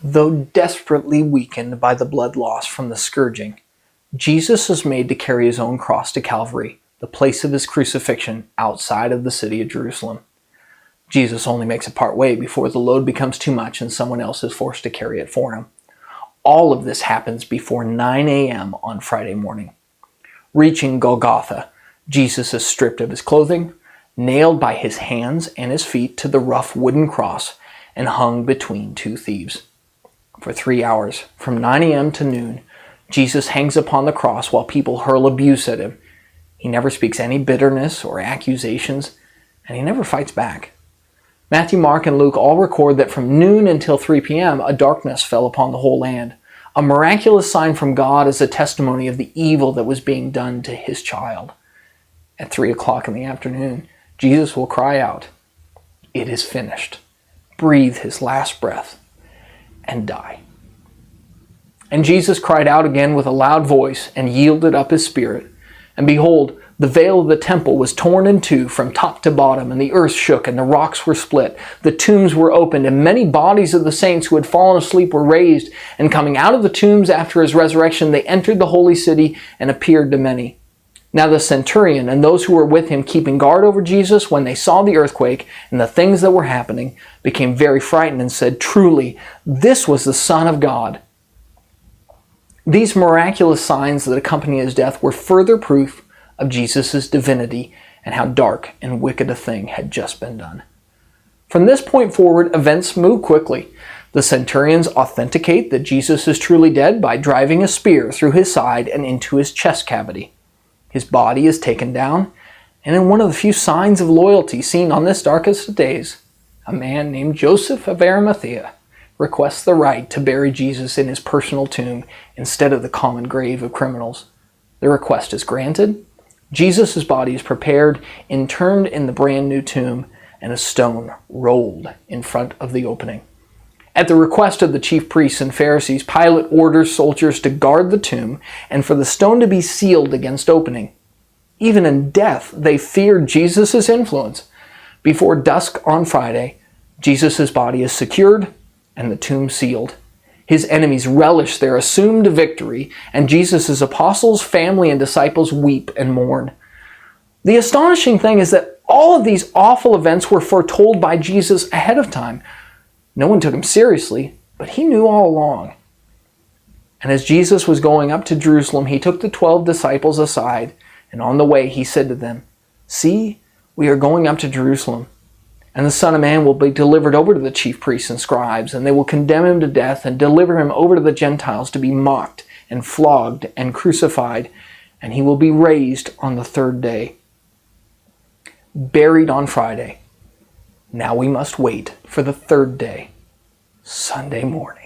Though desperately weakened by the blood loss from the scourging, Jesus is made to carry his own cross to Calvary, the place of his crucifixion outside of the city of Jerusalem. Jesus only makes it part way before the load becomes too much and someone else is forced to carry it for him. All of this happens before 9 a.m. on Friday morning. Reaching Golgotha, Jesus is stripped of his clothing, nailed by his hands and his feet to the rough wooden cross, and hung between two thieves. For 3 hours, from 9 a.m. to noon, Jesus hangs upon the cross while people hurl abuse at him. He never speaks any bitterness or accusations, and he never fights back. Matthew, Mark, and Luke all record that from noon until 3 p.m. a darkness fell upon the whole land, a miraculous sign from God as a testimony of the evil that was being done to his child. At 3 o'clock in the afternoon, Jesus will cry out, "It is finished," breathe his last breath, and die. And Jesus cried out again with a loud voice and yielded up his spirit. And behold, the veil of the temple was torn in two from top to bottom, and the earth shook, and the rocks were split. The tombs were opened, and many bodies of the saints who had fallen asleep were raised. And coming out of the tombs after his resurrection, they entered the holy city and appeared to many. Now the centurion and those who were with him keeping guard over Jesus, when they saw the earthquake and the things that were happening, became very frightened and said, "Truly, this was the Son of God." These miraculous signs that accompany his death were further proof of Jesus' divinity and how dark and wicked a thing had just been done. From this point forward, events move quickly. The centurions authenticate that Jesus is truly dead by driving a spear through his side and into his chest cavity. His body is taken down, and in one of the few signs of loyalty seen on this darkest of days, a man named Joseph of Arimathea requests the right to bury Jesus in his personal tomb instead of the common grave of criminals. The request is granted. Jesus' body is prepared, interned in the brand new tomb, and a stone rolled in front of the opening. At the request of the chief priests and Pharisees, Pilate orders soldiers to guard the tomb and for the stone to be sealed against opening. Even in death, they feared Jesus' influence. Before dusk on Friday, Jesus' body is secured and the tomb sealed. His enemies relish their assumed victory, and Jesus' apostles, family, and disciples weep and mourn. The astonishing thing is that all of these awful events were foretold by Jesus ahead of time. No one took him seriously, but he knew all along. And as Jesus was going up to Jerusalem, he took the 12 disciples aside, and on the way he said to them, "See, we are going up to Jerusalem, and the Son of Man will be delivered over to the chief priests and scribes, and they will condemn him to death and deliver him over to the Gentiles to be mocked and flogged and crucified, and he will be raised on the third day." Buried on Friday. Now we must wait for the third day, Sunday morning.